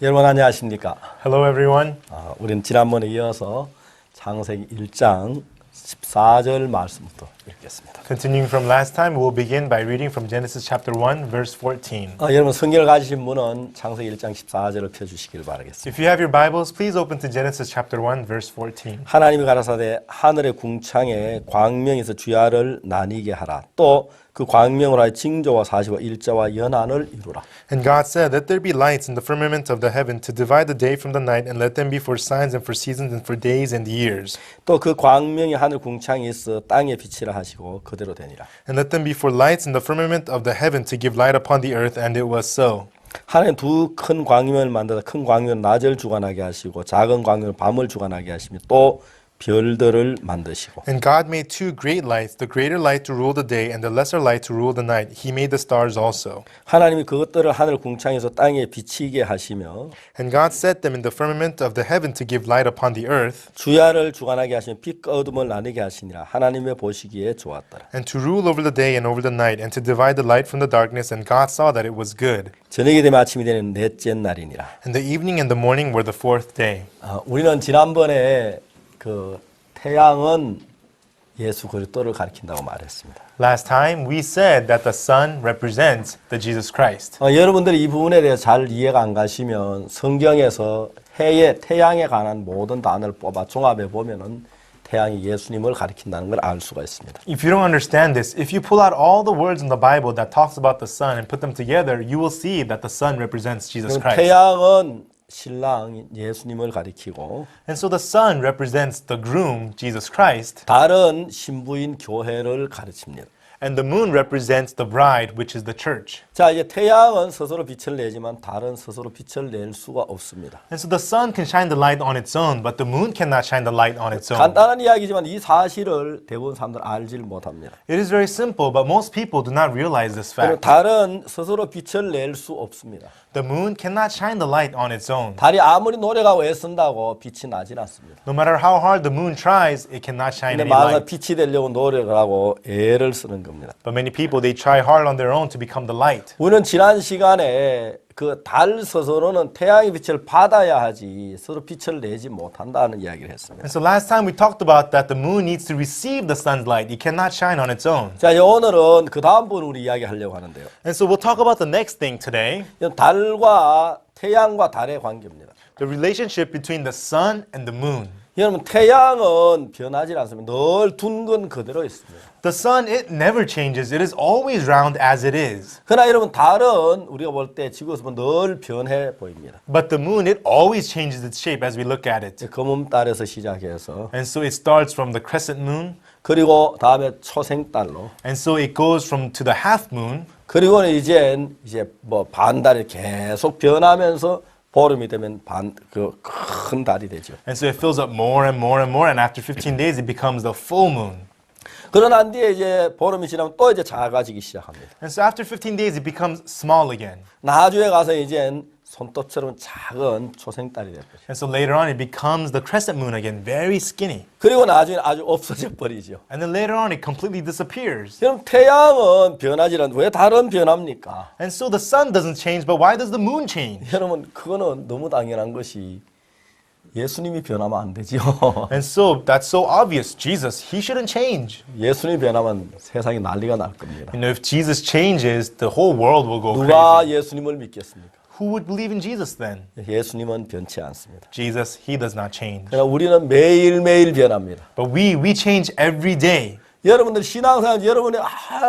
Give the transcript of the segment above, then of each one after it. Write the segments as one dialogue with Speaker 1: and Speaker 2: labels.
Speaker 1: 여러분 안녕하십니까?
Speaker 2: Hello everyone.
Speaker 1: 우리는 지난번에 이어서 창세기 1장 14절 말씀부터 읽겠습니다.
Speaker 2: Continuing from last time, we'll begin by reading from Genesis chapter 1, verse 14.
Speaker 1: 여러분 성경을 가지신 분은 창세기 1장 14절을 펴주시길 바라겠습니다.
Speaker 2: If you have your Bibles, please open to Genesis chapter 1, verse 14.
Speaker 1: 하나님이 가라사대 하늘의 궁창에 광명에서 주야를 나뉘게 하라. 또 그 광명으로 하여 징조와 사시와 일자와 연한을 이루라.
Speaker 2: And God said, Let there be lights in the firmament of the heaven to divide the day from the night, and let them be for signs and for seasons and for days and years.
Speaker 1: 또 그 광명이 하늘 궁창에 있어 땅에 빛이라 하시고 그대로 되니라.
Speaker 2: And let them be for lights in the firmament of the heaven to give light upon the earth, and it was so.
Speaker 1: 하나님 두 큰 광명을 만들어 큰 광명은 낮을 주관하게 하시고 작은 광명은 밤을 주관하게 하시며 또 별들을 만드시고.
Speaker 2: And God made two great lights, the greater light to rule the day and the lesser light to rule the night. He made the stars also.
Speaker 1: 하나님이 그것들을 하늘 궁창에서 땅에 비치게 하시며
Speaker 2: And God set them in the firmament of the heaven to give light upon the earth,
Speaker 1: 주야를 주관하게 하시며 빛과 어둠을 나누게 하시니라. 하나님의 보시기에 좋았더라.
Speaker 2: and to rule over the day and over the night, and to divide the light from the darkness. And God saw that it was good.
Speaker 1: 저녁이 되면 아침이 되는 넷째 날이니라.
Speaker 2: And the evening and the morning were the fourth day.
Speaker 1: 우리는 지난번에 그 태양은 예수 그리스도를 가리킨다고 말했습니다.
Speaker 2: Last time we said that the sun represents the Jesus Christ.
Speaker 1: 여러분들이 이 부분에 대해서 잘 이해가 안 가시면 성경에서 태양에 관한 모든 단어를 뽑아 종합해 보면은 태양이 예수님을 가리킨다는 걸 알 수가 있습니다.
Speaker 2: If you don't understand this, if you pull out all the words in the Bible that talks about the sun and put them together, you will see that the sun represents Jesus Christ.
Speaker 1: 태양은 신랑 예수님을 가리키고
Speaker 2: And so the sun represents the groom, Jesus Christ,
Speaker 1: 달은 신부인 교회를 가르칩니다.
Speaker 2: and the moon represents the bride, which is the church.
Speaker 1: 자, 이제 태양은 스스로 빛을 내지만 달은 스스로 빛을 낼 수가 없습니다.
Speaker 2: And so the sun can shine the light on its own, but the moon cannot shine the light on its own.
Speaker 1: 간단한 이야기지만 이 사실을 대부분 사람들 알질 못합니다.
Speaker 2: It is very simple, but most people do not realize this
Speaker 1: 그리고
Speaker 2: fact.
Speaker 1: 달은 스스로 빛을 낼 수 없습니다.
Speaker 2: The moon cannot shine the light on its own.
Speaker 1: 달이 아무리 노력하고 애쓴다고 빛이 나질 않습니다.
Speaker 2: No matter how hard the moon tries, it cannot shine
Speaker 1: 근데
Speaker 2: any
Speaker 1: 많은
Speaker 2: light.
Speaker 1: 빛이 되려고 노력을 하고 애를 쓰는 겁니다.
Speaker 2: But many people, they try hard on their own to become the light.
Speaker 1: 우리는 지난 시간에 그 달 스스로는 태양의 빛을 받아야 하지 스스로 빛을 내지 못한다는 이야기를 했습니다.
Speaker 2: And so last time we talked about that the moon needs to receive the sun's light. It cannot shine on its own.
Speaker 1: 자, 오늘은 그 다음 부분 우리 이야기하려고 하는데요.
Speaker 2: And so we'll talk about the next thing today,
Speaker 1: 달과 태양과 달의 관계입니다.
Speaker 2: the relationship between the sun and the moon.
Speaker 1: 여러분 태양은 변하지 않습니다. 늘 둥근 그대로 있습니다.
Speaker 2: The sun, it never changes. It is always round as it is.
Speaker 1: 그러나 여러분 달은 우리가 볼 때 지구에서 보면 늘 변해 보입니다.
Speaker 2: But the moon, it always changes its shape as we look at it.
Speaker 1: 검은달에서 시작해서
Speaker 2: And so it starts from the crescent moon,
Speaker 1: 그리고 다음에 초생달로
Speaker 2: and so it goes from to the half moon,
Speaker 1: 그리고는 이제 뭐 반달이 계속 변하면서 보름이 되면 큰 달이 되죠.
Speaker 2: and so it fills up more and more and more, and after 15 days it becomes the full moon.
Speaker 1: 그러난 뒤에 이제 보름이 지나면 또 이제 작아지기 시작합니다.
Speaker 2: And so after 15 days it becomes small again.
Speaker 1: 나중에 가서 이제 손톱처럼 작은 초생달이 될 것이죠.
Speaker 2: And so later on it becomes the crescent moon again, very skinny.
Speaker 1: 그리고 나중에 아주 없어져 버리죠.
Speaker 2: And then later on it completely disappears.
Speaker 1: 그럼 태양은 변하지 않는데 왜 달은 변합니까?
Speaker 2: And so the sun doesn't change, but why does the moon change?
Speaker 1: 여러분 그거는 너무 당연한 것이 예수님이 변하면 안 되지요.
Speaker 2: And so that's so obvious. Jesus, he shouldn't change.
Speaker 1: 예수님이 변하면 세상이 난리가 날 겁니다.
Speaker 2: You know, if Jesus changes, the whole world will go
Speaker 1: 누가
Speaker 2: crazy.
Speaker 1: 예수님을 믿겠습니까?
Speaker 2: Who would believe in Jesus then?
Speaker 1: 예수님은 변치 않습니다.
Speaker 2: Jesus, he does not change.
Speaker 1: 그러나 우리는 매일매일 변합니다.
Speaker 2: But we change every day.
Speaker 1: 여러분들 신앙생활 여러분이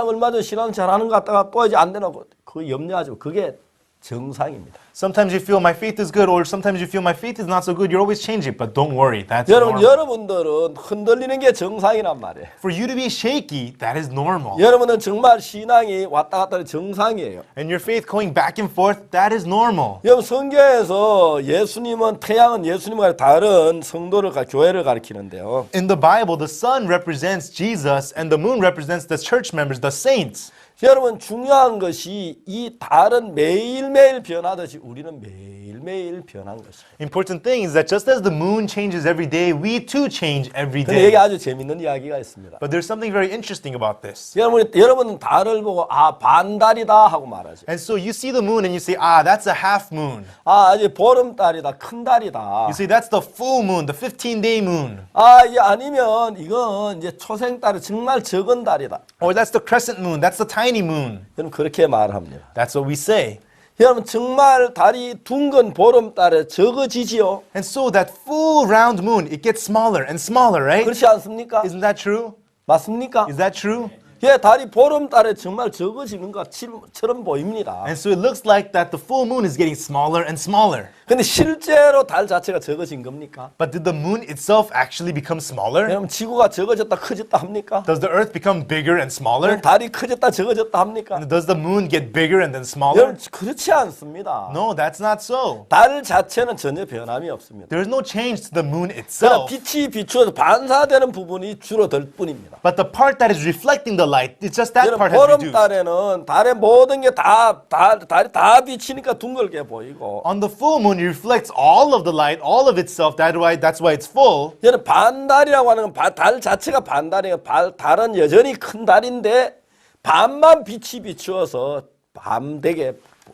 Speaker 1: 얼마 전에 신앙 잘하는 것 같다가 또 이제 안 되나 그거 염려하지 마. 그게 정상입니다.
Speaker 2: Sometimes you feel my faith is good, or sometimes you feel my faith is not so good. You're always changing, but don't worry, that's normal.
Speaker 1: 여러분들은 흔들리는 게 정상이란 말이에요.
Speaker 2: For you to be shaky, that is normal.
Speaker 1: 여러분은 정말 신앙이 왔다 갔다 하는 정상이에요.
Speaker 2: And your faith going back and forth, that is normal.
Speaker 1: 여러분 성경에서 예수님은 태양은 예수님과 다른 성도를 교회를 가리키는데요.
Speaker 2: In the Bible, the sun represents Jesus, and the moon represents the church members, the saints.
Speaker 1: 여러분 중요한 것이 이 달은 매일매일 변하듯이 우리는 매일매일 매일매일 변한 것입니다.
Speaker 2: Important thing is that just as the moon changes every day, we too change every
Speaker 1: 근데 여기
Speaker 2: day.
Speaker 1: 아주 재밌는 이야기가 있습니다.
Speaker 2: But there's something very interesting about this.
Speaker 1: 여러분은 달을 보고 아 반달이다 하고 말하죠.
Speaker 2: And so you see the moon and you say, ah, that's a half moon.
Speaker 1: 아 이제 보름달이다, 큰 달이다.
Speaker 2: You say, that's the full moon, the 15-day moon.
Speaker 1: 아 이게 아니면 이건 이제 초생달이 정말 적은 달이다.
Speaker 2: Or that's the crescent moon, that's the tiny moon.
Speaker 1: 여러분 그렇게 말합니다.
Speaker 2: That's what we say.
Speaker 1: 여러분 정말 달이 둥근 보름달에 적어지지요.
Speaker 2: And so that full round moon, it gets smaller and smaller, right?
Speaker 1: 그렇지 않습니까?
Speaker 2: Isn't that true?
Speaker 1: 맞습니까?
Speaker 2: Is that true?
Speaker 1: 예, 달이 보름달에 정말 적어지는 것처럼 보입니다.
Speaker 2: And so it looks like that the full moon is getting smaller and smaller.
Speaker 1: 근데 실제로 달 자체가 적어진 겁니까?
Speaker 2: But did the moon itself actually become smaller?
Speaker 1: 여러분 지구가 적어졌다 커졌다 합니까?
Speaker 2: Does the earth become bigger and smaller?
Speaker 1: 달이 커졌다 적어졌다 합니까?
Speaker 2: Does the moon get bigger and then smaller?
Speaker 1: 여러분 그렇지 않습니다.
Speaker 2: No, that's not so.
Speaker 1: 달 자체는 전혀 변함이 없습니다.
Speaker 2: There is no change to the moon
Speaker 1: 그러나
Speaker 2: itself.
Speaker 1: 빛이 비추어서 반사되는 부분이 줄어들 뿐입니다.
Speaker 2: But the part that is reflecting the light, it's just that
Speaker 1: 여러분
Speaker 2: part has reduced.
Speaker 1: 보름달에는 달의 모든 게 달이 다 비치니까 둥글게 보이고
Speaker 2: On the full moon, it reflects all of the light, all of itself. That's why it's full.
Speaker 1: 여러분 반달이라고 하는 건 달 자체가 반달이에요. 달은 여전히 큰 달인데 반만 빛이 비추어서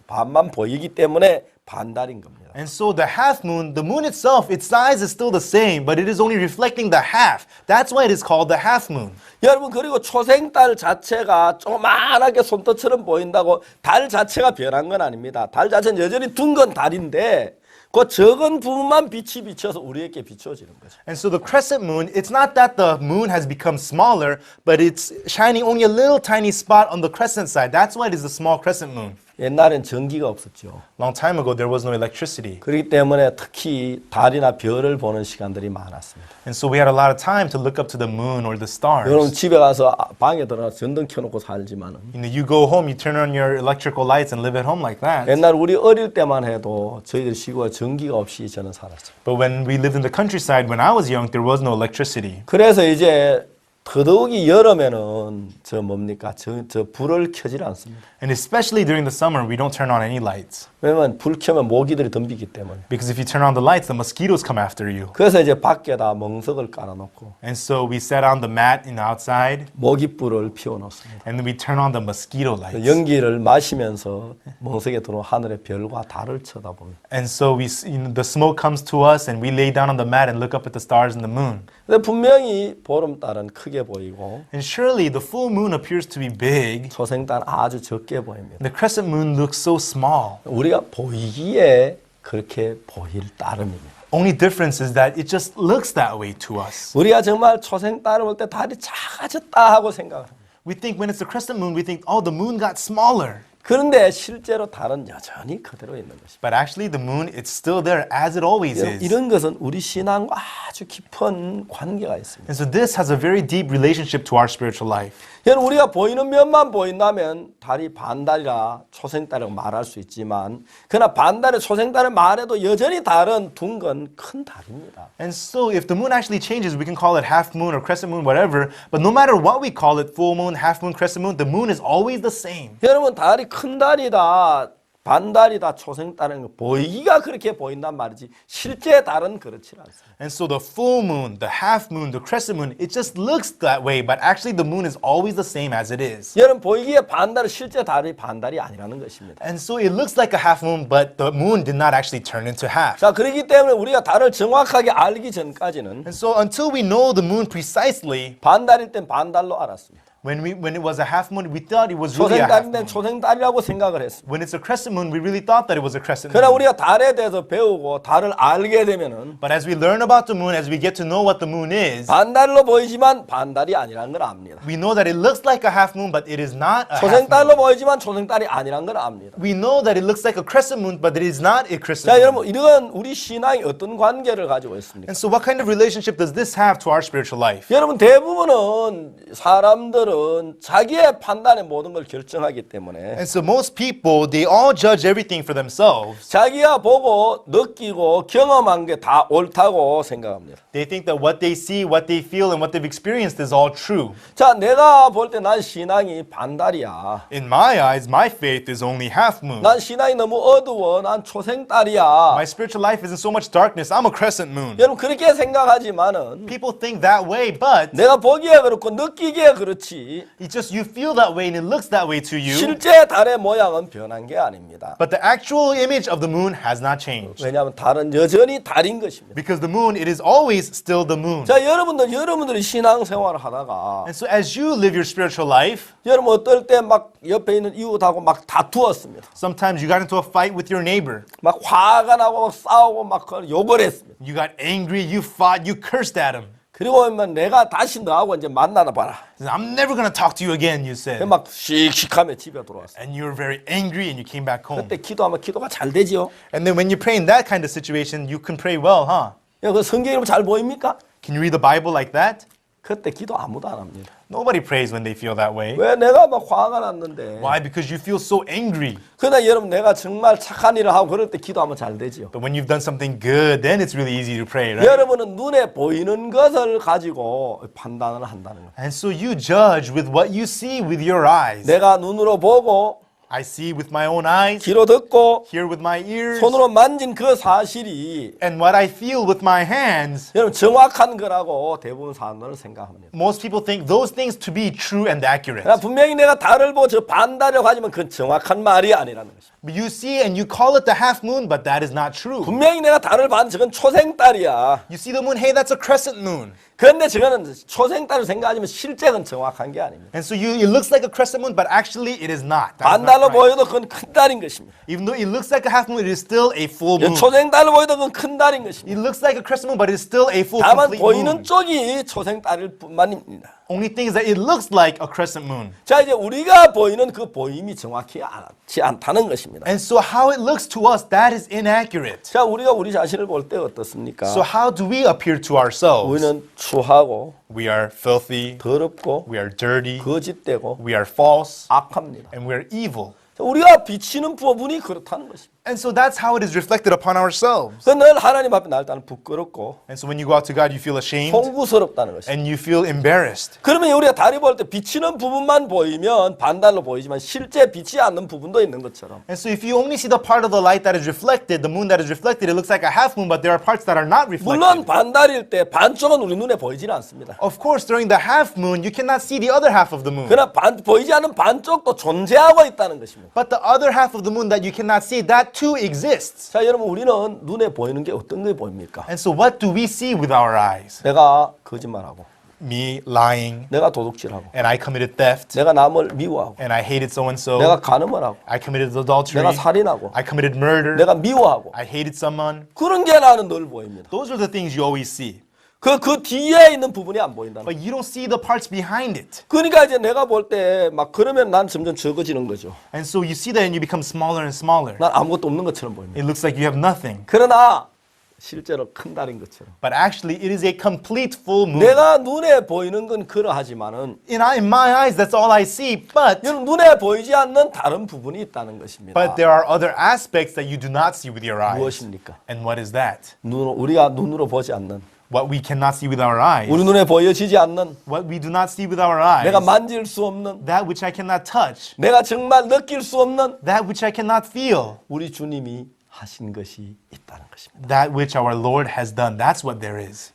Speaker 1: 반만 보이기 때문에 반달인 겁니다.
Speaker 2: And so the half moon, the moon itself, its size is still the same, but it is only reflecting the half. That's why it is called the half moon.
Speaker 1: 여러분 그리고 초생달 자체가 조그만하게 손톱처럼 보인다고 달 자체가 변한 건 아닙니다. 달 자체는 여전히 둥근 달인데 그 적은 부분만 빛이 비쳐서 우리에게 비춰지는 거죠.
Speaker 2: And so the crescent moon, it's not that the moon has become smaller, but it's shining only a little tiny spot on the crescent side. That's why it is a small crescent moon.
Speaker 1: 옛날엔 전기가 없었죠.
Speaker 2: Long time ago, there was no electricity.
Speaker 1: 그렇기 때문에 특히 달이나 별을 보는 시간들이 많았습니다.
Speaker 2: And so we had a lot of time to look up to the moon or the
Speaker 1: 여러분
Speaker 2: stars.
Speaker 1: 집에 가서 방에 들어가서 전등 켜놓고 살지만은
Speaker 2: You go home, you turn on your electrical lights and live at home like that.
Speaker 1: 옛날 우리 어릴 때만 해도 저희들 시골에 전기가 없이 저는 살았어요.
Speaker 2: But when we lived in the countryside, when I was young, there was no electricity.
Speaker 1: 그래서 이제 더더욱이 여름에는 저 불을 켜질 않습니다.
Speaker 2: And especially during the summer, we don't turn on any lights.
Speaker 1: 왜냐면 불 켜면 모기들이 덤비기 때문에.
Speaker 2: Because if you turn on the lights, the mosquitoes come after you.
Speaker 1: 그래서 이제 밖에다 멍석을 깔아놓고
Speaker 2: And so we set on the mat outside,
Speaker 1: 모기불을 피워놓습니다.
Speaker 2: and then we turn on the mosquito lights.
Speaker 1: 연기를 마시면서 멍석에 들어온 하늘의 별과 달을 쳐다봅니다.
Speaker 2: And so the smoke comes to us, and we lay down on the mat and look up at the stars and the moon.
Speaker 1: 근데 분명히 보름달은 크게 보이고
Speaker 2: And surely the full moon appears to be big.
Speaker 1: 초생달은 아주 적게 보입니다.
Speaker 2: The crescent moon looks so small.
Speaker 1: 우리가 보이기에 그렇게 보일 따름입니다.
Speaker 2: Only difference is that it just looks that way to us.
Speaker 1: 우리가 정말 초생달을 볼 때 달이 작아졌다 하고 생각합니다.
Speaker 2: We think when it's the crescent moon, we think, oh, the moon got smaller.
Speaker 1: 그런데 실제로 달은 여전히 그대로 있는 것입니다.
Speaker 2: But actually, the moon, it's still there as it always is.
Speaker 1: 이런 것은 우리 신앙과 아주 깊은 관계가 있습니다.
Speaker 2: And so this has a very deep relationship to our spiritual life.
Speaker 1: 여러분 우리가 보이는 면만 보인다면 달이 반달이라 초생달이라고 말할 수 있지만 그러나 반달에 초생달을 말해도 여전히 달은 둥근 큰 달입니다.
Speaker 2: And so if the moon actually changes, we can call it half moon or crescent moon, whatever. But no matter what we call it, full moon, half moon, crescent moon, the moon is always the same.
Speaker 1: 여러분 달이 큰 달이다 반달이다 초생달은 거 보이기가 그렇게 보인단 말이지 실제 달은 그렇지 않습니다.
Speaker 2: And so the full moon, the half moon, the crescent moon, it just looks that way, but actually the moon is always the same as it is.
Speaker 1: 여러분 보이기에 반달은 실제 달이 반달이 아니라는 것입니다.
Speaker 2: And so it looks like a half moon, but the moon did not actually turn into half.
Speaker 1: 자 그렇기 때문에 우리가 달을 정확하게 알기 전까지는
Speaker 2: And so until we know the moon precisely,
Speaker 1: 반달일 땐 반달로 알았습니다.
Speaker 2: when it was a half moon, we thought it was really a half
Speaker 1: 초생달일 땐
Speaker 2: moon.
Speaker 1: 초생달이라고 생각을 했습니다.
Speaker 2: When it's a crescent moon, we really thought that it was a crescent
Speaker 1: 그러나
Speaker 2: moon.
Speaker 1: 우리가 달에 대해서 배우고 달을 알게 되면은
Speaker 2: But as we learn about the moon, as we get to know what the moon is,
Speaker 1: 반달로 보이지만 반달이 아니라는 걸 압니다.
Speaker 2: we know that it looks like a half moon, but it is not a half
Speaker 1: 초생달로
Speaker 2: moon.
Speaker 1: 보이지만 초생달이 아니라는 걸 압니다.
Speaker 2: We know that it looks like a crescent moon, but it is not a crescent
Speaker 1: 자
Speaker 2: moon.
Speaker 1: 여러분 이런 우리 신앙이 어떤 관계를 가지고 있습니까?
Speaker 2: And so what kind of relationship does this have to our spiritual life?
Speaker 1: 여러분 대부분은 사람들은 사람들은 자기의 판단에 모든 걸 결정하기 때문에
Speaker 2: And so most people, they all judge everything for themselves.
Speaker 1: 자기가 보고 느끼고 경험한 게 다 옳다고 생각합니다.
Speaker 2: They think that what they see, what they feel, and what they've experienced is all true.
Speaker 1: 자, 내가 볼 때 난 신앙이 반달이야.
Speaker 2: In my eyes, my faith is only half moon.
Speaker 1: 난 신앙이 너무 어두워. 난 초생달이야.
Speaker 2: My spiritual life is in so much darkness. I'm a crescent moon.
Speaker 1: 여러분 그렇게 생각하지만은
Speaker 2: People think that way, but
Speaker 1: 내가 보기에 그렇고 느끼기에 그렇지
Speaker 2: it's just you feel that way and it looks that way to you.
Speaker 1: 실제 달의 모양은 변한 게 아닙니다.
Speaker 2: But the actual image of the moon has not changed.
Speaker 1: 왜냐하면 달은 여전히 달인 것입니다.
Speaker 2: Because the moon, it is always still the moon.
Speaker 1: 자, 여러분들이 신앙생활을 하다가
Speaker 2: And so as you live your spiritual life,
Speaker 1: 여러분 어떨 때 막 옆에 있는 이웃하고 막 다투었습니다.
Speaker 2: sometimes you got into a fight with your neighbor.
Speaker 1: 막 화가 나고 막 싸우고 막 욕을 했습니다.
Speaker 2: You got angry, you fought, you cursed at him.
Speaker 1: 그리고 내가 다시 너하고 이제 만나나 봐라.
Speaker 2: I'm never going to talk to you again, you said.
Speaker 1: 막 씩씩하며 집에 돌아왔어요.
Speaker 2: And you were very angry and you came back home.
Speaker 1: 그때 기도하면 기도가 잘 되지요.
Speaker 2: And then when you pray in that kind of situation, you can pray well, huh?
Speaker 1: 그 성경이 잘 보입니까?
Speaker 2: Can you read the Bible like that?
Speaker 1: 그때 기도 아무도 안 합니다.
Speaker 2: Nobody prays when they feel that way.
Speaker 1: 왜 내가 막 화가 났는데.
Speaker 2: Why? Because you feel so angry.
Speaker 1: 그러나 여러분 내가 정말 착한 일을 하고 그럴 때 기도하면 잘 되지요.
Speaker 2: But when you've done something good, then it's really easy to pray, right?
Speaker 1: 여러분은 눈에 보이는 것을 가지고 판단을 한다는 거예요.
Speaker 2: And so you judge with what you see with your eyes.
Speaker 1: 내가 눈으로 보고
Speaker 2: I see with my own eyes,
Speaker 1: 귀로 듣고
Speaker 2: hear with my ears,
Speaker 1: 손으로 만진 그 사실이
Speaker 2: and what I feel with my hands.
Speaker 1: 여러분 정확한 거라고 대부분 사람들은 생각합니다.
Speaker 2: Most people think those things to be true and accurate.
Speaker 1: 그러나 분명히 내가 달을 보고 저 반달이라고 하지만 그건 정확한 말이 아니라는 것입니다.
Speaker 2: But you see and you call it the half moon, but that is not true.
Speaker 1: 분명히 내가 달을 봤는데 저건 초생달이야.
Speaker 2: You see the moon, hey, that's a crescent moon.
Speaker 1: 그런데 저거는 초생달을 생각하지만 실제는 정확한 게 아닙니다.
Speaker 2: And so it looks like a crescent moon, but actually it is not. That's not
Speaker 1: 반달로
Speaker 2: right.
Speaker 1: 보여도 그건 큰 달인 것입니다.
Speaker 2: Even though it looks like a half moon, it is still a full moon.
Speaker 1: 초생달로 보여도 그건 큰 달인 것입니다.
Speaker 2: It looks like a crescent moon, but it is still a full
Speaker 1: 다만
Speaker 2: complete
Speaker 1: 보이는
Speaker 2: moon.
Speaker 1: 쪽이 초생달일 뿐만입니다.
Speaker 2: Only thing is that it looks like a crescent moon.
Speaker 1: 자, 이제 우리가 보이는 그 보임이 정확히 않다는 것입니다.
Speaker 2: And so how it looks to us, that is inaccurate.
Speaker 1: 자, 우리가 우리 자신을 볼 때 어떻습니까?
Speaker 2: So how do we appear to ourselves?
Speaker 1: 우리는 추하고
Speaker 2: We are filthy,
Speaker 1: 더럽고
Speaker 2: we are dirty,
Speaker 1: 거짓되고
Speaker 2: we are false,
Speaker 1: 악합니다.
Speaker 2: and we are evil.
Speaker 1: 자, 우리가 비치는 부분이 그렇다는 것입니다.
Speaker 2: And so that's how it is reflected upon ourselves.
Speaker 1: 그 늘 하나님 앞에 날 때는 부끄럽고
Speaker 2: And so when you go out to God, you feel ashamed
Speaker 1: 송구스럽다는 것입니다.
Speaker 2: and you feel embarrassed.
Speaker 1: 그러면 우리가 달이 볼 때 비치는 부분만 보이면 반달로 보이지만 실제 비치지 않는 부분도 있는 것처럼
Speaker 2: And so if you only see the part of the light that is reflected, the moon that is reflected, it looks like a half moon, but there are parts that are not
Speaker 1: 물론
Speaker 2: reflected.
Speaker 1: 반달일 때 반쪽은 우리 눈에 보이지는 않습니다.
Speaker 2: Of course, during the half moon, you cannot see the other half of the moon.
Speaker 1: 그러나 보이지 않는 반쪽도 존재하고 있다는 것입니다.
Speaker 2: But the other half of the moon that you cannot see, that too exists.
Speaker 1: 자, 여러분 우리는 눈에 보이는 게 어떤 게 보입니까?
Speaker 2: And so what do we see with our eyes?
Speaker 1: 내가 거짓말하고
Speaker 2: Me lying,
Speaker 1: 내가 도둑질하고
Speaker 2: and I committed theft,
Speaker 1: 내가 남을 미워하고
Speaker 2: and I hated so-and-so.
Speaker 1: 내가 간음을 하고
Speaker 2: I committed adultery.
Speaker 1: 내가 살인하고
Speaker 2: I committed murder.
Speaker 1: 내가 미워하고
Speaker 2: I hated someone.
Speaker 1: 그런 게 나는 늘 보입니다.
Speaker 2: Those are the things you always see.
Speaker 1: 그 뒤에 있는 부분이 안 보인다는 거예요.
Speaker 2: But you don't see the parts behind it.
Speaker 1: 그러니까 이제 내가 볼 때 막 그러면 난 점점 적어지는 거죠.
Speaker 2: And so you see that and you become smaller and smaller.
Speaker 1: 난 아무것도 없는 것처럼 보입니다.
Speaker 2: It looks like you have nothing.
Speaker 1: 그러나 실제로 큰 달인 것처럼
Speaker 2: But actually, it is a complete full moon.
Speaker 1: 내가 눈에 보이는 건 그러하지만은
Speaker 2: In my eyes, that's all I see. But
Speaker 1: 여러분 눈에 보이지 않는 다른 부분이 있다는 것입니다.
Speaker 2: there are other aspects that you do not see with your eyes.
Speaker 1: 무엇입니까?
Speaker 2: And what is that?
Speaker 1: 우리가 눈으로 보지 않는
Speaker 2: What we cannot see with our eyes.
Speaker 1: 우리 눈에 보여지지 않는
Speaker 2: What we do not see with our eyes.
Speaker 1: 내가 만질 수 없는
Speaker 2: That which I cannot touch.
Speaker 1: 내가 정말 느낄 수 없는
Speaker 2: That which I cannot feel.
Speaker 1: 우리 주님이 하신 것이 있다는 것입니다.
Speaker 2: That which our Lord has done. That's what there is.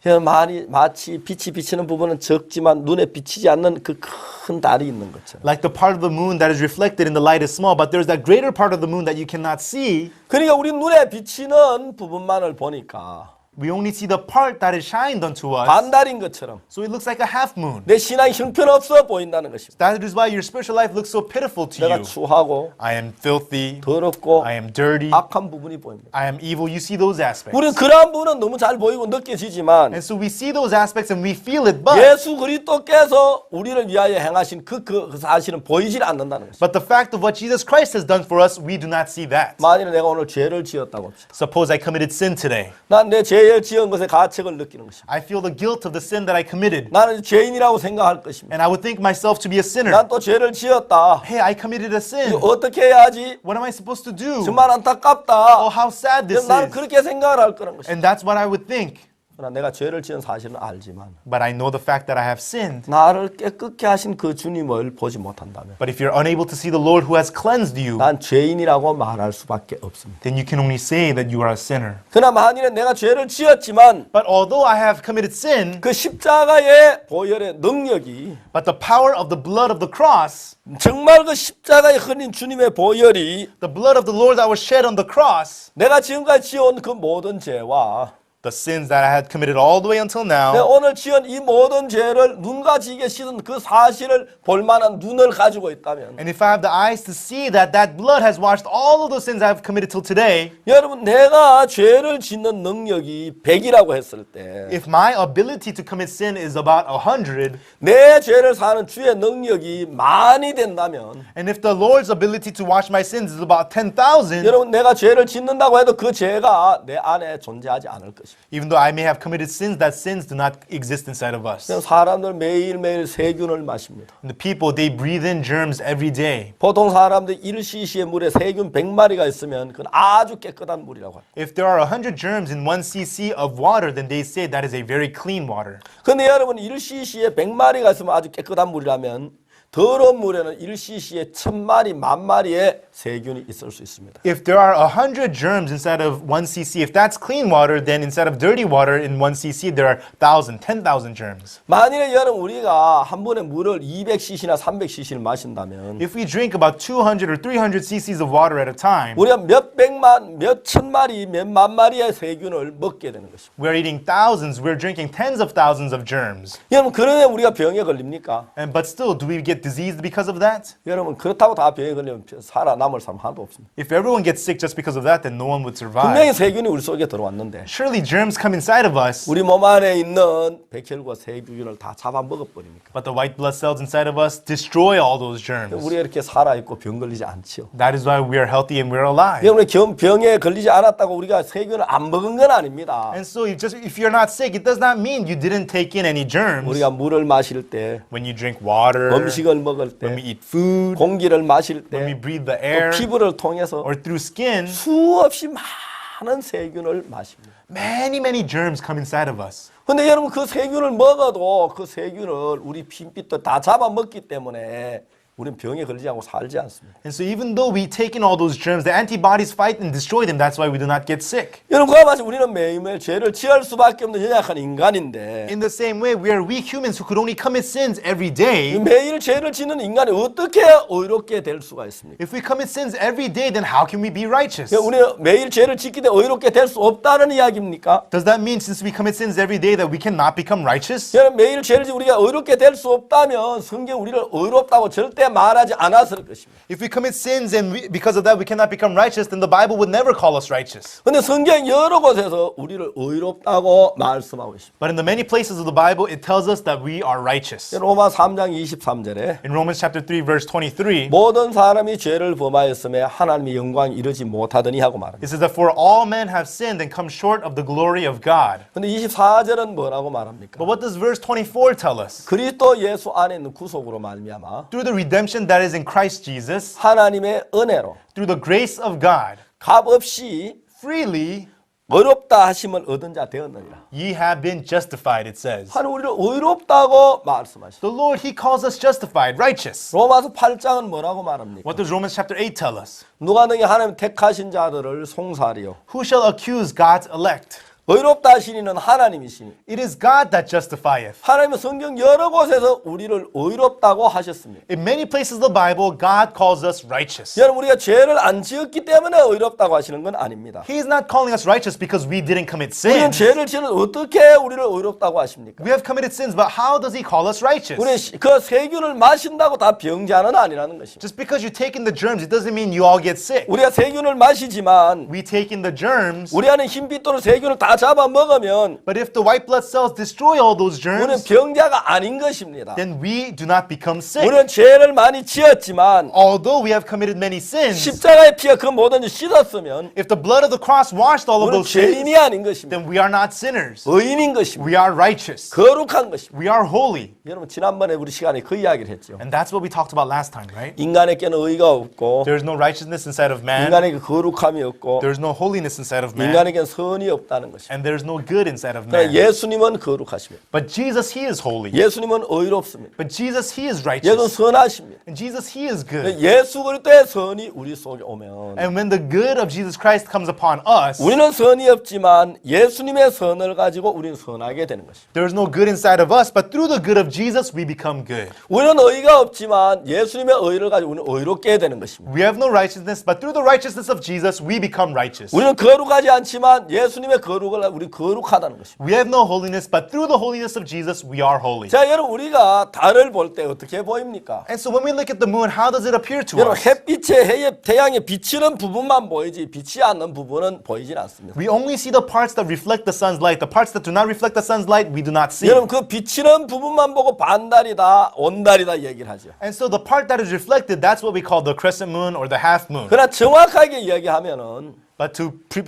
Speaker 1: 마치 빛이 비치는 부분은 적지만 눈에 비치지 않는 그 큰 달이 있는 것처럼.
Speaker 2: Like the part of the moon that is reflected in the light is small, but there's that greater part of the moon that you cannot see.
Speaker 1: 그러니까 우리 눈에 비치는 부분만을 보니까
Speaker 2: We only see the part that is shined unto us.
Speaker 1: 반달인 것처럼
Speaker 2: So it looks like a half moon.
Speaker 1: 내 신앙이 형편없어 보인다는 것입니다.
Speaker 2: That is why your spiritual life looks so pitiful to
Speaker 1: 내가
Speaker 2: you.
Speaker 1: 추하고
Speaker 2: I am filthy.
Speaker 1: 더럽고
Speaker 2: I am dirty.
Speaker 1: 악한 부분이 보입니다.
Speaker 2: I am evil. You see those aspects.
Speaker 1: 우리는 그러한 부분은 너무 잘 보이고 느껴지지만
Speaker 2: And so we see those aspects and we feel it, but
Speaker 1: 예수 그리스도께서 우리를 위하여 행하신 그 사실은 보이질 않는다는 것입니다.
Speaker 2: the fact of what Jesus Christ has done for us, we do not see that.
Speaker 1: 만일에 내가 오늘 죄를 지었다고 합시다.
Speaker 2: Suppose I committed sin today.
Speaker 1: 난 내 죄 죄에 지은 것에 가책을 느끼는 것입니다.
Speaker 2: I feel the guilt of the sin that I committed.
Speaker 1: 나는 죄인이라고 생각할 것입니다.
Speaker 2: And I would think myself to be a sinner.
Speaker 1: 난 또 죄를 지었다.
Speaker 2: Hey, I committed a sin.
Speaker 1: 어떻게 해야지?
Speaker 2: What am I supposed to do?
Speaker 1: 정말 안타깝다.
Speaker 2: Oh, how sad this
Speaker 1: 나는
Speaker 2: is.
Speaker 1: 그렇게 생각을 할 거라는 것입니다.
Speaker 2: And that's what I would think.
Speaker 1: 그러나 내가 죄를 지은 사실은 알지만
Speaker 2: But I know the fact that I have sinned.
Speaker 1: 나를 깨끗게 하신 그 주님을 보지 못한다면
Speaker 2: But if you're unable to see the Lord who has cleansed you,
Speaker 1: 난 죄인이라고 말할 수밖에 없습니다.
Speaker 2: then you can only say that you are a sinner.
Speaker 1: 그러나 만일에 내가 죄를 지었지만
Speaker 2: But although I have committed sin,
Speaker 1: 그 십자가의 보혈의 능력이
Speaker 2: but the power of the blood of the cross,
Speaker 1: 정말 그 십자가에 흘린 주님의 보혈이
Speaker 2: the blood of the Lord that was shed on the cross,
Speaker 1: 내가 지금까지 지어온 그 모든 죄와
Speaker 2: the sins that I had committed all the way until
Speaker 1: 내가
Speaker 2: now,
Speaker 1: 오늘 지은 이 모든 죄를 눈과 지게 씻은 그 사실을 볼 만한 눈을 가지고 있다면
Speaker 2: and if I have the eyes to see that that blood has washed all of those sins I have committed till today,
Speaker 1: 여러분 내가 죄를 짓는 능력이 100이라고 했을 때
Speaker 2: if my ability to commit sin is about 100,
Speaker 1: 내 죄를 사는 주의 능력이 많이 된다면
Speaker 2: and if the Lord's ability to wash my sins is about 10,000,
Speaker 1: 여러분 내가 죄를 짓는다고 해도 그 죄가 내 안에 존재하지 않을 것입니다.
Speaker 2: even though I may have committed sins, that sins do not exist inside of us.
Speaker 1: 사람들 매일매일 세균을 마십니다.
Speaker 2: And the people, they breathe in germs every day.
Speaker 1: 보통 사람들 1cc의 물에 세균 100마리가 있으면 그건 아주 깨끗한 물이라고 합니다.
Speaker 2: If there are 100 germs in 1 cc of water, then they say that is a very clean water.
Speaker 1: 근데 여러분 1cc에 100마리가 있으면 아주 깨끗한 물이라면 더러운 물에는 1cc에 1000마리, 10,000마리의 세균이 있을 수 있습니다.
Speaker 2: If there are 100 germs inside of 1 cc, if that's clean water, then inside of dirty water in 1 cc, there are 1,000, 10,000 germs.
Speaker 1: 만일에 여러분 우리가 한 번에 물을 200cc나 300cc를 마신다면
Speaker 2: If we drink about 200 or 300 cc's of water at a time,
Speaker 1: 우리가 몇 백만, 몇 천마리, 몇 만마리의 세균을 먹게 되는 것입니다.
Speaker 2: we're eating thousands, we're drinking tens of thousands of germs.
Speaker 1: 여러분 그러면 우리가 병에 걸립니까?
Speaker 2: But still, do we get diseased because of that?
Speaker 1: 여러분 그렇다고 다 병에 걸리면 살아남을 사람 하나도 없습니다.
Speaker 2: If everyone gets sick just because of that, then no one would survive.
Speaker 1: 분명히 세균이 우리 속에 들어왔는데
Speaker 2: Surely germs come inside of us,
Speaker 1: 우리 몸 안에 있는 백혈과 세균을 다 잡아먹어버립니까?
Speaker 2: but the white blood cells inside of us destroy all those germs.
Speaker 1: 우리가 이렇게 살아있고 병 걸리지 않지요.
Speaker 2: That is why we are healthy and we're alive.
Speaker 1: 여러분 병에 걸리지 않았다고 우리가 세균을 안 먹은 건 아닙니다.
Speaker 2: And so if you're not sick, it does not mean you didn't take in any germs.
Speaker 1: 우리가 물을 마실 때,
Speaker 2: When you drink water,
Speaker 1: 음식을 먹을
Speaker 2: when we
Speaker 1: 때,
Speaker 2: eat food,
Speaker 1: 공기를 마실
Speaker 2: when we
Speaker 1: 때,
Speaker 2: breathe the
Speaker 1: 또
Speaker 2: air,
Speaker 1: 피부를 통해서
Speaker 2: or through skin,
Speaker 1: 수없이 많은 세균을 마십니다.
Speaker 2: many germs come inside of us.
Speaker 1: 근데 여러분 그 세균을 먹어도 그 세균을 우리 핏빛도 다 잡아먹기 때문에 우리는 병에 걸리지 않고 살지 않습니다.
Speaker 2: And so even though we take in all those germs, the antibodies fight and destroy them. That's why we do not get sick.
Speaker 1: 여러분 그와 마찬가지 우리는 매일매일 죄를 지을 수밖에 없는 연약한 인간인데
Speaker 2: In the same way, we are weak humans who could only commit sins every day.
Speaker 1: 매일 죄를 짓는 인간이 어떻게 의롭게 될 수가 있습니까?
Speaker 2: If we commit sins every day, then how can we be righteous?
Speaker 1: 우리는 매일 죄를 짓기 때문에 의롭게 될 수 없다는 이야기입니까?
Speaker 2: Does that mean since we commit sins every day that we cannot become righteous?
Speaker 1: 여러분 매일 죄를 짓고 우리가 의롭게 될 수 없다면 성경 우리를 의롭다고 절대 말하지 않았을 것입니다.
Speaker 2: If we commit sins and because of that we cannot become righteous, then the Bible would never call us righteous.
Speaker 1: 근데 성경 여러 곳에서 우리를 의롭다고 말씀하고 있습니다.
Speaker 2: But in the many places of the Bible, it tells us that we are righteous.
Speaker 1: 로마 3장 23절에
Speaker 2: In Romans chapter 3, verse 23,
Speaker 1: 모든 사람이 죄를 범하였음에 하나님의 영광 이르지 못하더니 하고 말합니다.
Speaker 2: it says that for all men have sinned and come short of the glory of God.
Speaker 1: 근데 24절은 뭐라고 말합니까?
Speaker 2: But what does verse 24 tell us?
Speaker 1: 그리스도 예수 안에 있는 구속으로 말미암아
Speaker 2: Through the redemption that is in Christ Jesus,
Speaker 1: 하나님의 은혜로
Speaker 2: through the grace of God,
Speaker 1: 값 없이
Speaker 2: freely
Speaker 1: 의롭다 하심을 얻은 자 되었느니라.
Speaker 2: ye have been justified, it says.
Speaker 1: 하나님 우리를 의롭다고 말씀하시죠.
Speaker 2: The Lord, He calls us justified, righteous.
Speaker 1: 로마서 8장은 뭐라고 말합니까?
Speaker 2: What does Romans chapter 8 tell us?
Speaker 1: 누가 능히 하나님 택하신 자들을 송사하리요.
Speaker 2: Who shall accuse God's elect?
Speaker 1: 의롭다 하시니는 하나님이시니.
Speaker 2: It is God that justifieth.
Speaker 1: 하나님은 성경 여러 곳에서 우리를 의롭다고 하셨습니다.
Speaker 2: In many places of the Bible, God calls us righteous.
Speaker 1: 여러분 우리가 죄를 안 지었기 때문에 의롭다고 하시는 건 아닙니다.
Speaker 2: He is not calling us righteous because we didn't commit
Speaker 1: 우리는
Speaker 2: sin.
Speaker 1: 죄를 지는 어떻게 우리를 의롭다고 하십니까?
Speaker 2: We have committed sins, but how does He call us righteous?
Speaker 1: 우리 그 세균을 마신다고 다 병자는 아니라는 것입니다.
Speaker 2: Just because you take in the germs, it doesn't mean you all get sick.
Speaker 1: 우리가 세균을 마시지만
Speaker 2: We take in the germs,
Speaker 1: 우리 안에 흰빛 또는 세균을 다 다 잡아먹으면
Speaker 2: But if the white blood cells destroy all those
Speaker 1: 우리는
Speaker 2: germs,
Speaker 1: 병자가 아닌 것입니다.
Speaker 2: then we do not become sick.
Speaker 1: 우리는 죄를 많이 지었지만
Speaker 2: Although we have committed many sins,
Speaker 1: 십자가의 피가 그 모든 걸 씻었으면
Speaker 2: if the blood of the cross washed all of
Speaker 1: 우리는
Speaker 2: those sins,
Speaker 1: 죄인이 아닌 것입니다.
Speaker 2: then we are not sinners.
Speaker 1: 의인인 것입니다.
Speaker 2: We are righteous.
Speaker 1: 거룩한 것입니다.
Speaker 2: We are holy.
Speaker 1: 여러분 지난번에 우리 시간에 그 이야기를 했죠.
Speaker 2: And that's what we talked about last time, right?
Speaker 1: 인간에게는 의가 없고
Speaker 2: There's no righteousness inside of man.
Speaker 1: 인간에게 거룩함이 없고
Speaker 2: There's no holiness inside of man.
Speaker 1: 인간에게는 선이 없다는 것입니다.
Speaker 2: And there's no good inside of
Speaker 1: 그러나
Speaker 2: man.
Speaker 1: 예수님은 거룩하십니다.
Speaker 2: But Jesus, He is holy.
Speaker 1: 예수님은 의롭습니다.
Speaker 2: But Jesus, He is
Speaker 1: 예수는
Speaker 2: righteous.
Speaker 1: 선하십니다.
Speaker 2: And Jesus, He is good.
Speaker 1: 예수 그리스도의 선이 우리 속에 오면
Speaker 2: And when the good of Jesus Christ comes upon us,
Speaker 1: 우리는 선이 없지만 예수님의 선을 가지고 우리는 선하게 되는 것입니다.
Speaker 2: there's no good inside of us, but through the good of Jesus, we become good.
Speaker 1: 우리는 의가 없지만 예수님의 의를 가지고 우리는 의롭게 되는 것입니다.
Speaker 2: We have no righteousness, but through the righteousness of Jesus, we become righteous.
Speaker 1: 우리는 거룩하지 않지만 예수님의 거룩을 가지고 우리 거룩하다는 것입니다.
Speaker 2: We have no holiness, but through the holiness of Jesus, we are holy.
Speaker 1: 자, 여러분 우리가 달을 볼 때 어떻게 보입니까?
Speaker 2: And so when we look at the moon, how does it appear to
Speaker 1: 여러분
Speaker 2: us?
Speaker 1: 햇빛에 태양에 비치는 부분만 보이지 비치지 않는 부분은 보이질 않습니다.
Speaker 2: We only see the parts that reflect the sun's light. The parts that do not reflect the sun's light, we do not see.
Speaker 1: 여러분 그 비치는 부분만 보고 반달이다, 온달이다 얘기를 하죠.
Speaker 2: And so the part that is reflected, that's what we call the crescent moon or the half moon.
Speaker 1: 그러나 정확하게 이야기하면은
Speaker 2: But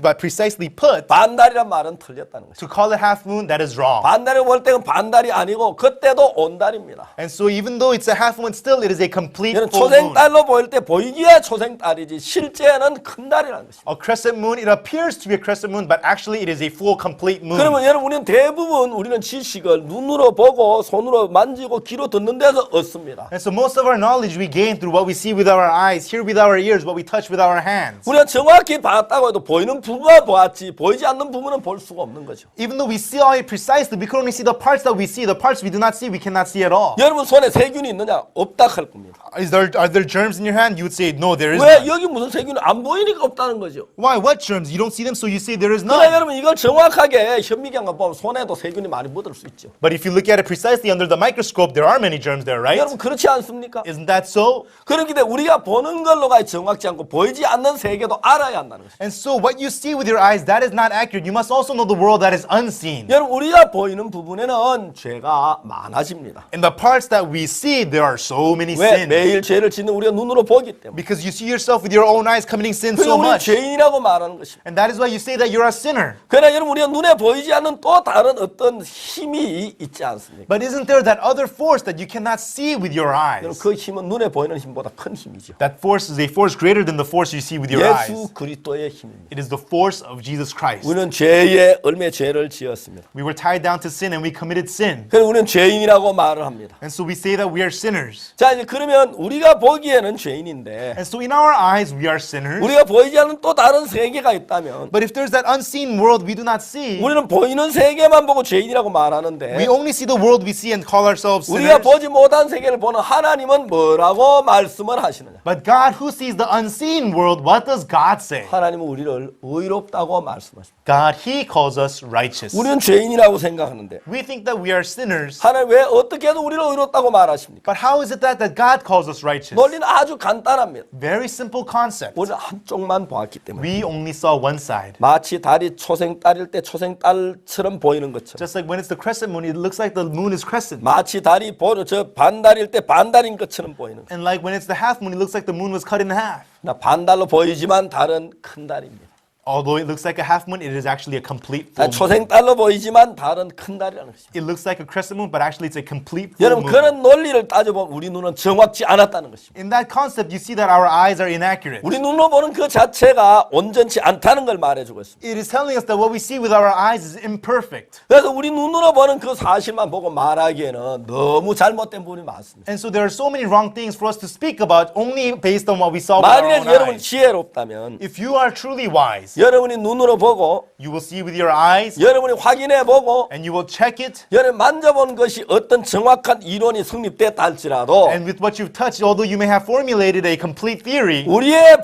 Speaker 2: but precisely put,
Speaker 1: 반달이란 말은 틀렸다는 것이죠.
Speaker 2: to call it half moon, that is wrong.
Speaker 1: 반달을 볼 때는 반달이 아니고 그때도 온달입니다.
Speaker 2: And so even though it's a half moon, still it is a complete
Speaker 1: 여러분
Speaker 2: full moon.
Speaker 1: 초생달로 보일 때 보이기에 초생달이지 실제는 큰 달이라는 것입니다.
Speaker 2: A crescent moon, it appears to be a crescent moon, but actually it is a full complete moon.
Speaker 1: 그러면 여러분 우리는 대부분 우리는 지식을 눈으로 보고 손으로 만지고 귀로 듣는 데서 얻습니다.
Speaker 2: And so most of our knowledge we gain through what we see with our eyes, hear with our ears, what we touch with our hands.
Speaker 1: 우리가 정확히 봤다고 해도 보이는 부분만 보았지 보이지 않는 부분은 볼 수가 없는 거죠.
Speaker 2: Even though we see all it precisely, we can only see the parts that we see. The parts we do not see, we cannot see at all.
Speaker 1: 여러분 손에 세균이 있느냐? 없다 할 겁니다.
Speaker 2: Are there germs in your hand? You would say, no, there is
Speaker 1: 왜
Speaker 2: none.
Speaker 1: 여기 무슨 세균이 안 보이니까 없다는 거죠.
Speaker 2: Why? What germs? You don't see them, so you say there is
Speaker 1: 그러나
Speaker 2: none.
Speaker 1: 여러분 이걸 정확하게 현미경과 보면 손에도 세균이 많이 묻을 수 있죠.
Speaker 2: But if you look at it precisely under the microscope, there are many germs there, right?
Speaker 1: 여러분 그렇지 않습니까?
Speaker 2: Isn't that so?
Speaker 1: 그렇기 때문에 우리가 보는 걸로가 정확지 않고 보이지 않는 세계도 알아야 한다는 것입니다.
Speaker 2: And so what you see with your eyes, that is not accurate. You must also know the world that is unseen.
Speaker 1: 여러분 우리가 보이는 부분에는 죄가 많아집니다.
Speaker 2: In the parts that we see, there are so many
Speaker 1: 왜?
Speaker 2: sins.
Speaker 1: 매일 죄를 짓는 우리가 눈으로 보기 때문에.
Speaker 2: Because you see yourself with your own eyes committing sin
Speaker 1: 그래서
Speaker 2: so
Speaker 1: 우리는
Speaker 2: much.
Speaker 1: 죄인이라고 말하는 것입니다.
Speaker 2: And that is why you say that you're a sinner.
Speaker 1: 그러나 여러분 우리가 눈에 보이지 않는 또 다른 어떤 힘이 있지 않습니까?
Speaker 2: But isn't there that other force that you cannot see with your
Speaker 1: 여러분
Speaker 2: eyes?
Speaker 1: 그 힘은 눈에 보이는 힘보다 큰 힘이죠.
Speaker 2: That force is a force greater than the force you see with your eyes.
Speaker 1: 예수 그리스도의 힘입니다.
Speaker 2: It is the force of Jesus Christ.
Speaker 1: 우리는 죄에 얼마의 죄를 지었습니다.
Speaker 2: We were tied down to sin and we committed sin.
Speaker 1: 그래서 우리는 죄인이라고 말을 합니다.
Speaker 2: And so we say that we are sinners.
Speaker 1: 자 이제 그러면 우리가 보기에는 죄인인데
Speaker 2: And so in our eyes we are sinners.
Speaker 1: 우리가 보이지 않는 또 다른 세계가 있다면
Speaker 2: But if there's that unseen world we do not see,
Speaker 1: 우리는 보이는 세계만 보고 죄인이라고 말하는데
Speaker 2: we only see the world we see and call ourselves
Speaker 1: 우리가
Speaker 2: sinners.
Speaker 1: 보지 못한 세계를 보는 하나님은 뭐라고 말씀을 하시느냐?
Speaker 2: But God who sees the unseen world, what does God say?
Speaker 1: 하나님은 우리를 의롭다고 말씀하십니다.
Speaker 2: God, He calls us righteous.
Speaker 1: 우리는 죄인이라고 생각하는데
Speaker 2: We think that we are sinners.
Speaker 1: 하나님 왜 어떻게 해도 우리를 의롭다고 말하십니까?
Speaker 2: But how is it that God calls us righteous?
Speaker 1: 논리는 아주 간단합니다.
Speaker 2: Very simple concept.
Speaker 1: 우리는 한쪽만 보았기 때문에
Speaker 2: We only saw one side.
Speaker 1: 마치 달이 초생달일 때 초생달처럼 보이는 것처럼
Speaker 2: Just like when it's the crescent moon, it looks like the moon is crescent.
Speaker 1: 마치 달이 저 반달일 때 반달인 것처럼 보이는 것.
Speaker 2: And like when it's the half moon, it looks like the moon was cut in half.
Speaker 1: 나 반달로 보이지만 달은 큰 달입니다.
Speaker 2: Although it looks like a half moon, it is actually a complete full moon.
Speaker 1: 초생달로 보이지만 달은 큰 달이라는 것입니다.
Speaker 2: It looks like a crescent moon, but actually it's a complete full
Speaker 1: 여러분
Speaker 2: moon.
Speaker 1: 그런 논리를 따져보면 우리 눈은 정확지 않았다는 것입니다.
Speaker 2: In that concept, you see that our eyes are inaccurate.
Speaker 1: 우리 눈으로 보는 그 자체가 온전치 않다는 걸 말해주고 있습니다.
Speaker 2: It is telling us that what we see with our eyes is imperfect.
Speaker 1: 그래서 우리 눈으로 보는 그 사실만 보고 말하기에는 너무 잘못된 부분이 많습니다.
Speaker 2: And so there are so many wrong things for us to speak about only based on what we saw with our
Speaker 1: 만일에
Speaker 2: own
Speaker 1: 여러분
Speaker 2: eyes.
Speaker 1: 지혜롭다면
Speaker 2: If you are truly wise,
Speaker 1: 여러분이 눈으로 보고
Speaker 2: you will see with your eyes
Speaker 1: 여러분이 확인해보고
Speaker 2: and you will check it.
Speaker 1: 여러분 만져본 것이 어떤 정확한 이론이 성립됐다 할지라도
Speaker 2: And with what you've touched, although you may have formulated a complete theory,
Speaker 1: 우리의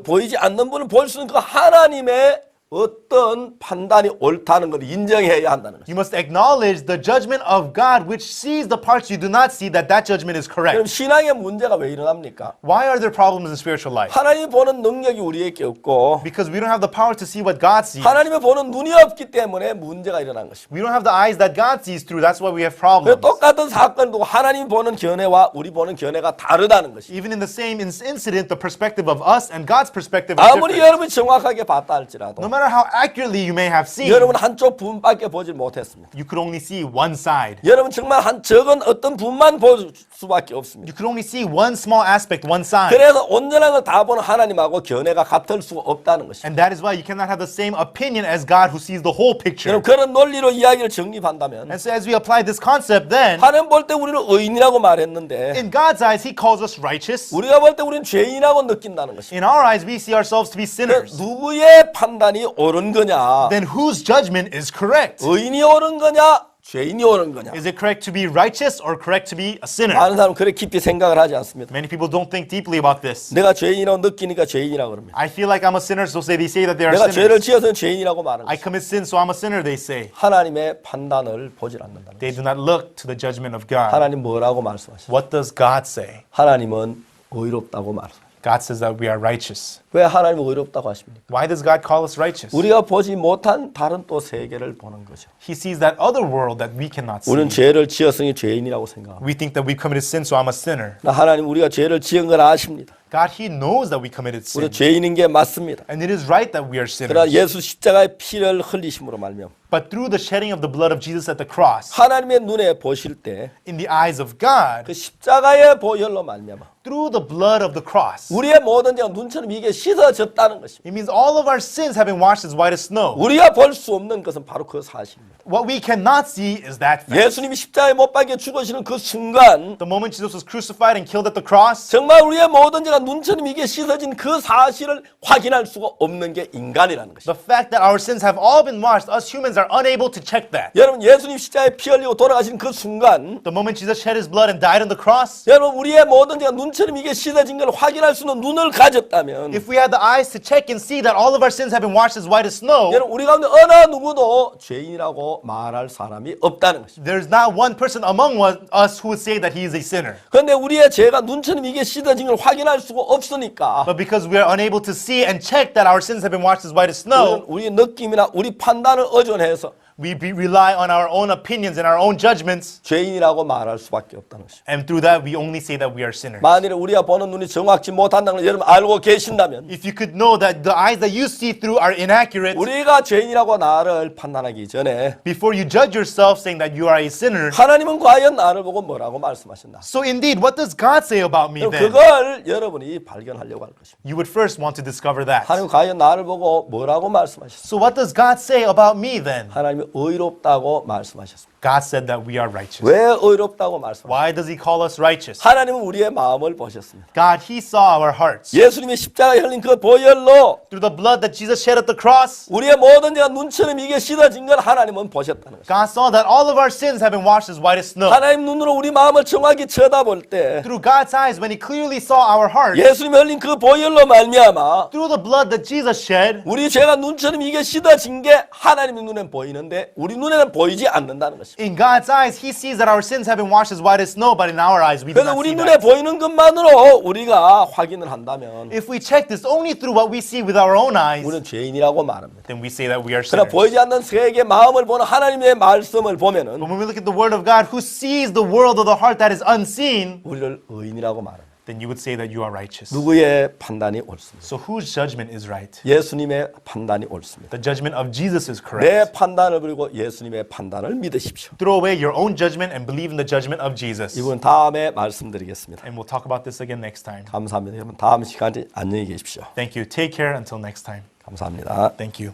Speaker 1: 보이지 않는 분을 볼 수 있는 그 하나님의 어떤 판단이 옳다는 걸 인정해야 한다는 것입니다.
Speaker 2: You must acknowledge the judgment of God which sees the parts you do not see, that judgment is
Speaker 1: 그럼
Speaker 2: correct.
Speaker 1: 신앙의 문제가 왜 일어납니까?
Speaker 2: Why are there problems in spiritual life?
Speaker 1: 하나님이 보는 능력이 우리에게 없고
Speaker 2: Because we don't have the power to see what God sees.
Speaker 1: 하나님이 보는 눈이 없기 때문에 문제가 일어난 것입니다.
Speaker 2: We don't have the eyes that God sees through. That's why we have
Speaker 1: 그래서
Speaker 2: problems.
Speaker 1: 똑같은 사건을 두고 하나님이 보는 견해와 우리 보는 견해가 다르다는 것입니다.
Speaker 2: Even in the same incident, the perspective of us and God's perspective is
Speaker 1: 아무리
Speaker 2: different.
Speaker 1: 여러분이 정확하게 봤다 할지라도
Speaker 2: No matter how accurately you may have seen,
Speaker 1: 여러분 한쪽 부분밖에 보지 못했습니다.
Speaker 2: you could only see one side.
Speaker 1: 여러분 정말 한 적은 어떤 부분만 볼 수밖에 없습니다.
Speaker 2: You could only see one small aspect, one side.
Speaker 1: 그래서 온전한 걸 다 보는 하나님하고 견해가 같을 수가 없다는 것입니다.
Speaker 2: And that is why you cannot have the same opinion as God who sees the whole picture.
Speaker 1: 여러분 그런 논리로 이야기를 정립한다면
Speaker 2: And so as we apply this concept then,
Speaker 1: 하나님 볼 때 우리는 의인이라고 말했는데
Speaker 2: in God's eyes, He calls us righteous.
Speaker 1: 우리가 볼 때 우리는 죄인이라고 느낀다는 것입니다.
Speaker 2: In our eyes, we see ourselves to be sinners.
Speaker 1: 누구의 판단이 옳은 거냐?
Speaker 2: Then whose judgment is correct?
Speaker 1: 의인이 옳은 거냐? 죄인이 옳은 거냐?
Speaker 2: Is it correct to be righteous or correct to be a sinner?
Speaker 1: 많은 사람은 그렇게 깊이 생각을 하지 않습니다.
Speaker 2: Many people don't think deeply about this.
Speaker 1: 내가 죄인이라고 느끼니까 죄인이라고 그럽니다.
Speaker 2: I feel like I'm a sinner, so they say that they are
Speaker 1: 내가 죄를
Speaker 2: sinners.
Speaker 1: 지어서는 죄인이라고 말하는
Speaker 2: I
Speaker 1: 것입니다.
Speaker 2: commit sin, so I'm a sinner, they say.
Speaker 1: 하나님의 판단을 보질 않는다는
Speaker 2: They
Speaker 1: 것입니다.
Speaker 2: do not look to the judgment of God.
Speaker 1: 하나님 뭐라고 말씀하십니까?
Speaker 2: What does God say?
Speaker 1: 하나님은 의롭다고 말씀하십니다.
Speaker 2: God says that we are righteous.
Speaker 1: 왜 하나님은 의롭다고 하십니까?
Speaker 2: Why does God call us righteous?
Speaker 1: 우리가 보지 못한 다른 또 세계를 보는 거죠.
Speaker 2: He sees that other world that we cannot see.
Speaker 1: 우리는 죄를 지었으니 죄인이라고 생각합니다.
Speaker 2: We think that we committed sin, so I'm a sinner.
Speaker 1: 하나님 우리가 죄를 지은 걸 아십니다.
Speaker 2: God, He knows that we committed sin.
Speaker 1: 우리 죄인인 게 맞습니다.
Speaker 2: And it is right that we are
Speaker 1: 그러나
Speaker 2: sinners.
Speaker 1: 예수 십자가의 피를 흘리심으로 말미암아
Speaker 2: But through the shedding of the blood of Jesus at the cross,
Speaker 1: 하나님의 눈에 보실 때 그
Speaker 2: in the eyes of God,
Speaker 1: 십자가의 보혈로 말미암아
Speaker 2: through the blood of the cross,
Speaker 1: 우리의 모든 죄가 눈처럼 이게 씻어졌다는 것입니다.
Speaker 2: it means all of our sins have been washed as white as snow.
Speaker 1: 우리가 볼 수 없는 것은 바로 그 사실입니다.
Speaker 2: What we cannot see is that fact.
Speaker 1: 예수님이 십자가에 못 박혀 죽으시는 그 순간
Speaker 2: The moment Jesus was crucified and killed at the cross,
Speaker 1: 정말 우리의 모든 죄가 눈처럼 이게 씻어진 그 사실을 확인할 수가 없는 게 인간이라는 것입니다.
Speaker 2: the fact that our sins have all been washed, us humans are unable to check that.
Speaker 1: 여러분 예수님 십자가에 피 흘리고 돌아가신 그 순간
Speaker 2: The moment Jesus shed His blood and died on the cross,
Speaker 1: 여러분 우리의 모든 죄가 눈처럼 이게 씻어진 걸 확인할 수 있는 눈을 가졌다면
Speaker 2: if we had the eyes to check and see that all of our sins have been washed as white as snow,
Speaker 1: 여러분 우리 가운데 어느 누구도 죄인이라고 말할 사람이 없다는 것입니다.
Speaker 2: there's not one person among us who would say that he is a sinner.
Speaker 1: 그런데 우리의 죄가 눈처럼 이게 씻어진 걸 확인할 수가 없으니까
Speaker 2: But because we are unable to see and check that our sins have been washed as white as snow,
Speaker 1: 우리 느낌이나 우리 판단을 의존해서
Speaker 2: we rely on our own opinions and our own judgments,
Speaker 1: 죄인이라고 말할 수밖에 없다는 것입니다.
Speaker 2: and through that we only say that we are sinners.
Speaker 1: 만일에 우리가 보는 눈이 정확지 못한다는 걸 여러분 알고 계신다면
Speaker 2: If you could know that the eyes that you see through are inaccurate,
Speaker 1: 우리가 죄인이라고 나를 판단하기 전에
Speaker 2: before you judge yourself saying that you are a sinner,
Speaker 1: 하나님은 과연 나를 보고 뭐라고 말씀하셨나?
Speaker 2: so indeed, what does God say about me then?
Speaker 1: 그걸 여러분이 발견하려고 할 것입니다.
Speaker 2: You would first want to discover that.
Speaker 1: 하나님 과연 나를 보고 뭐라고 말씀하셨습니까?
Speaker 2: So what does God say about me then?
Speaker 1: 하나님이 의롭다고 말씀하셨습니다.
Speaker 2: God said that we are righteous.
Speaker 1: 왜 의롭다고 말씀하셨습니까?
Speaker 2: Why does He call us righteous?
Speaker 1: 하나님은 우리의 마음을 보셨습니다.
Speaker 2: God, He saw our hearts.
Speaker 1: 예수님의 십자가에 흘린 그 보혈로
Speaker 2: Through the blood that Jesus shed at the cross,
Speaker 1: 우리의 모든 죄가 눈처럼 이게 씻어진 걸 하나님은 보셨다는 것입니다.
Speaker 2: God saw that all of our sins have been washed as white as snow.
Speaker 1: 하나님 눈으로 우리 마음을 정확히 쳐다볼 때
Speaker 2: Through God's eyes, when He clearly saw our hearts,
Speaker 1: 예수님이 흘린 그 보혈로 말미암아
Speaker 2: through the blood that Jesus shed,
Speaker 1: 우리 죄가 눈처럼 이게 씻어진 게 하나님의 눈엔 보이는데 우리 눈에는 보이지 않는다는 것입니다.
Speaker 2: in God's eyes, He sees that our sins have been washed as white as snow, but in our eyes, we do
Speaker 1: 그래서
Speaker 2: not
Speaker 1: 우리
Speaker 2: see
Speaker 1: 눈에
Speaker 2: that.
Speaker 1: 보이는 것만으로 우리가 확인을 한다면
Speaker 2: If we check this only through what we see with our own eyes,
Speaker 1: 우리는 죄인이라고 말합니다.
Speaker 2: then we say that we are
Speaker 1: 그러나
Speaker 2: sinners.
Speaker 1: 보이지 않는 세계 마음을 보는 하나님의 말씀을 보면은
Speaker 2: But when we look at the Word of God, who sees the world of the heart that is unseen,
Speaker 1: 우리를 의인이라고 말합니다.
Speaker 2: then you would say that you are righteous.
Speaker 1: 누구의 판단이 옳습니다.
Speaker 2: So whose judgment is right?
Speaker 1: 예수님의 판단이 옳습니다.
Speaker 2: The judgment of Jesus is
Speaker 1: 내
Speaker 2: correct.
Speaker 1: 판단을 버리고 예수님의 판단을 믿으십시오.
Speaker 2: Throw away your own judgment and believe in the judgment of Jesus.
Speaker 1: 이분 다음에 말씀드리겠습니다.
Speaker 2: And we'll talk about this again next time.
Speaker 1: 감사합니다. 여러분 다음 시간에 안녕히 계십시오.
Speaker 2: Thank you. Take care until next time.
Speaker 1: 감사합니다.
Speaker 2: Thank you.